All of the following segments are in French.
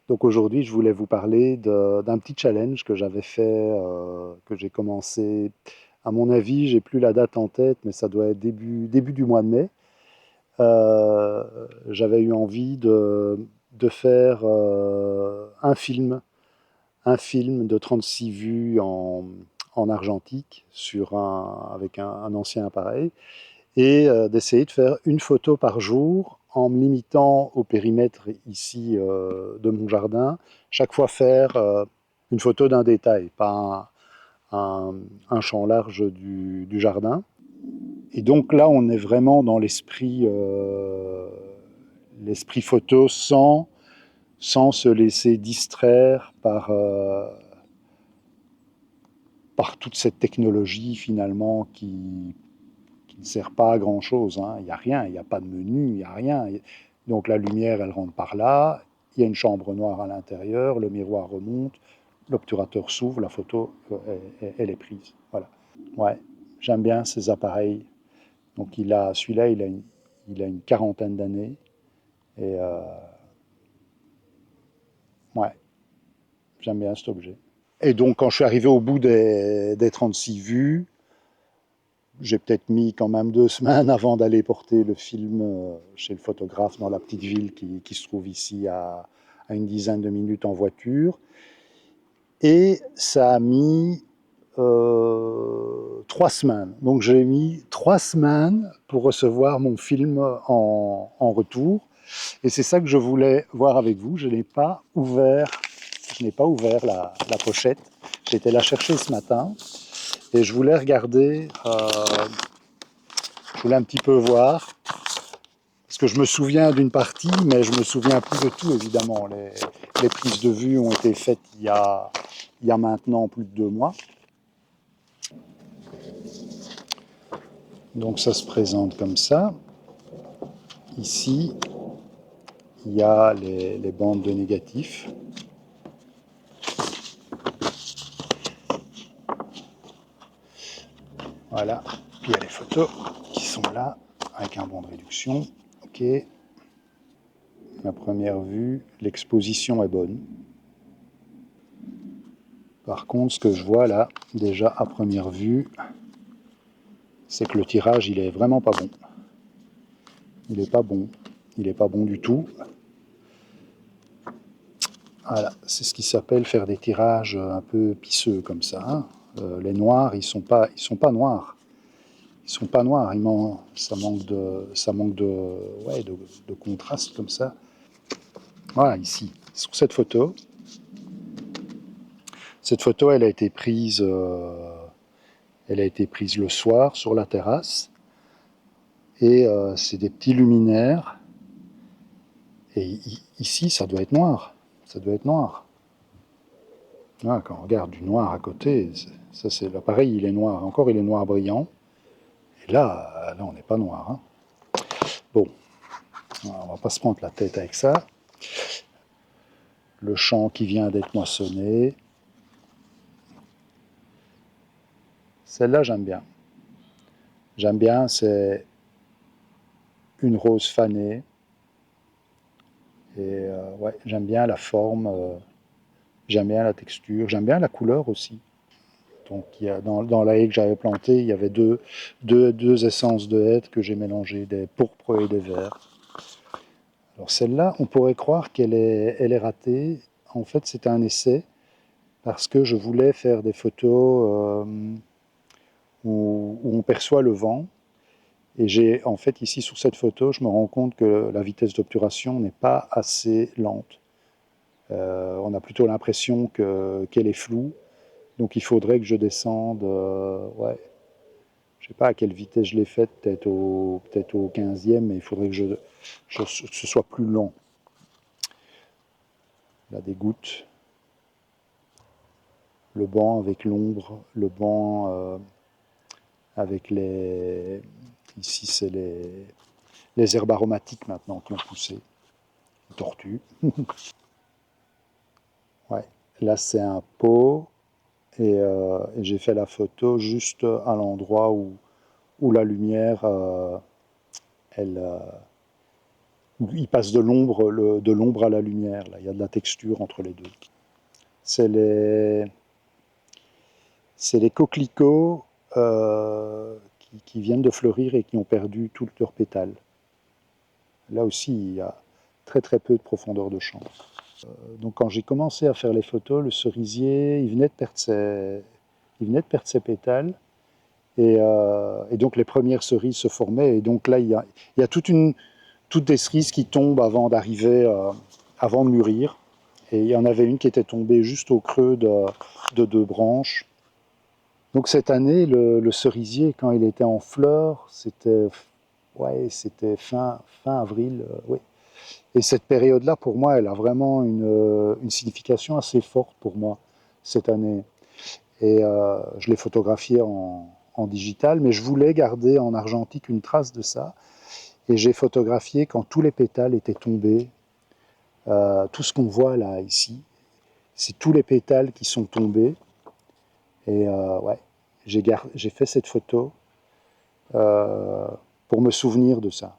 Donc aujourd'hui, je voulais vous parler d'un petit challenge que j'avais fait, que j'ai commencé. À mon avis, j'ai plus la date en tête, mais ça doit être début du mois de mai. Euh, J'avais eu envie de faire un film de 36 vues en argentique avec un ancien appareil et d'essayer de faire une photo par jour en me limitant au périmètre ici de mon jardin, chaque fois faire une photo d'un détail, pas un champ large du jardin. Et donc là, on est vraiment dans l'esprit photo sans se laisser distraire par toute cette technologie finalement qui ne sert pas à grand chose. Hein. Il n'y a rien, il n'y a pas de menu, il n'y a rien. Donc la lumière, elle rentre par là, il y a une chambre noire à l'intérieur, le miroir remonte, l'obturateur s'ouvre, la photo, elle est prise. Voilà. Ouais, j'aime bien ces appareils. Donc celui-là, il a une quarantaine d'années. Et ouais, j'aime bien cet objet. Et donc quand je suis arrivé au bout des 36 vues, j'ai peut-être mis quand même 2 semaines avant d'aller porter le film chez le photographe dans la petite ville qui se trouve ici à une dizaine de minutes en voiture. Et ça a mis 3 semaines. Donc j'ai mis 3 semaines pour recevoir mon film en retour. Et c'est ça que je voulais voir avec vous. Je n'ai pas ouvert la pochette. J'étais la chercher ce matin et je voulais regarder. Je voulais un petit peu voir, parce que je me souviens d'une partie, mais je me souviens plus de tout, évidemment. Les prises de vue ont été faites il y a maintenant plus de 2 mois. Donc ça se présente comme ça. Ici, il y a les bandes de négatifs. Voilà. Puis il y a les photos qui sont là, avec un banc de réduction. Ok. Ma première vue, l'exposition est bonne. Par contre, ce que je vois là, déjà à première vue, c'est que le tirage, il est vraiment pas bon. Il n'est pas bon. Il n'est pas bon du tout. Voilà, c'est ce qui s'appelle faire des tirages un peu pisseux comme ça. Hein. Les noirs, ils sont pas noirs. Ils sont pas noirs. Ça manque ouais, de contraste comme ça. Voilà, ici, sur cette photo. Cette photo, elle a été prise le soir sur la terrasse. Et c'est des petits luminaires. Et ici, ça doit être noir. Ça doit être noir. Ah, quand on regarde du noir à côté, ça c'est l'appareil, il est noir. Encore, il est noir brillant. Et là on n'est pas noir. Hein. Bon, on va pas se prendre la tête avec ça. Le champ qui vient d'être moissonné. Celle-là, j'aime bien. J'aime bien, c'est une rose fanée. Et ouais, j'aime bien la forme, j'aime bien la texture, j'aime bien la couleur aussi. Donc dans la haie que j'avais plantée, il y avait deux essences de hêtre que j'ai mélangées, des pourpres et des verts. Alors celle-là, on pourrait croire elle est ratée. En fait, c'était un essai parce que je voulais faire des photos où on perçoit le vent. Et en fait, ici, sur cette photo, je me rends compte que la vitesse d'obturation n'est pas assez lente. On a plutôt l'impression qu'elle est floue. Donc il faudrait que je descende, ouais, je ne sais pas à quelle vitesse je l'ai faite, peut-être au 15e, mais il faudrait que ce soit plus lent. Là, des gouttes, le banc avec l'ombre, le banc avec les... Ici, c'est les herbes aromatiques maintenant qui ont poussé. Tortue. Ouais. Là, c'est un pot et j'ai fait la photo juste à l'endroit où la lumière, elle, Il passe de l'ombre à la lumière. Là. Il y a de la texture entre les deux. C'est les, c'est les coquelicots qui viennent de fleurir et qui ont perdu toutes leurs pétales. Là aussi, il y a très très peu de profondeur de champ. Donc quand j'ai commencé à faire les photos, le cerisier, il venait de perdre ses pétales. Et donc les premières cerises se formaient. Et donc là, il y a toutes des cerises qui tombent avant d'arriver, avant de mûrir. Et il y en avait une qui était tombée juste au creux de deux branches. Donc cette année, le cerisier, quand il était en fleurs, c'était fin avril. Oui. Et cette période-là, pour moi, elle a vraiment une signification assez forte pour moi cette année. Et je l'ai photographié en digital, mais je voulais garder en argentique une trace de ça. Et j'ai photographié quand tous les pétales étaient tombés. Tout ce qu'on voit là, ici, c'est tous les pétales qui sont tombés. Et ouais, j'ai fait cette photo euh, pour me souvenir de ça.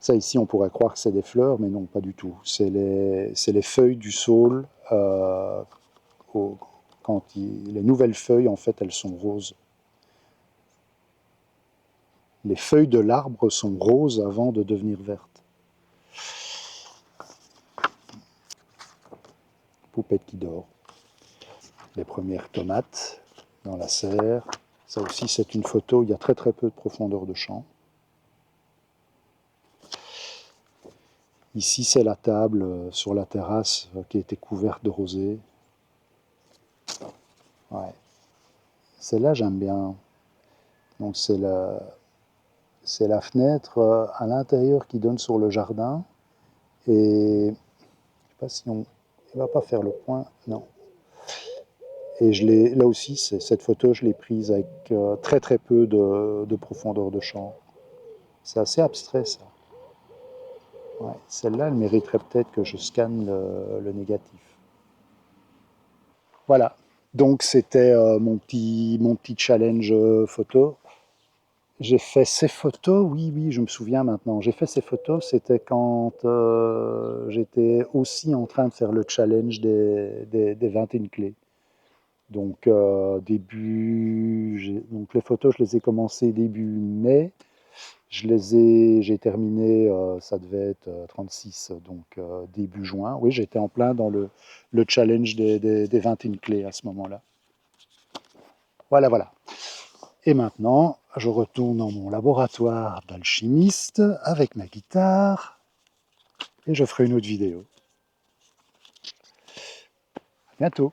Ça ici, on pourrait croire que c'est des fleurs, mais non, pas du tout. C'est les feuilles du saule. Au- les nouvelles feuilles, en fait, elles sont roses. Les feuilles de l'arbre sont roses avant de devenir vertes. Poupette qui dort. Les premières tomates dans la serre. Ça aussi, c'est une photo. Il y a très très peu de profondeur de champ. Ici, c'est la table sur la terrasse qui a été couverte de rosée. Ouais. Celle-là, j'aime bien. Donc, c'est la fenêtre à l'intérieur qui donne sur le jardin. Et je ne sais pas si on. Il ne va pas faire le point. Non. Et là aussi, cette photo, je l'ai prise avec très très peu de profondeur de champ. C'est assez abstrait ça. Ouais. Celle-là, elle mériterait peut-être que je scanne le négatif. Voilà. Donc c'était mon petit challenge photo. J'ai fait ces photos, oui, oui, je me souviens maintenant. J'ai fait ces photos, c'était quand j'étais aussi en train de faire le challenge des 21 clés. Donc, donc les photos, je les ai commencées début mai. J'ai terminé, ça devait être 36, donc début juin. Oui, j'étais en plein dans le challenge des 21 clés à ce moment-là. Voilà, voilà. Et maintenant, je retourne dans mon laboratoire d'alchimiste avec ma guitare et je ferai une autre vidéo. À bientôt.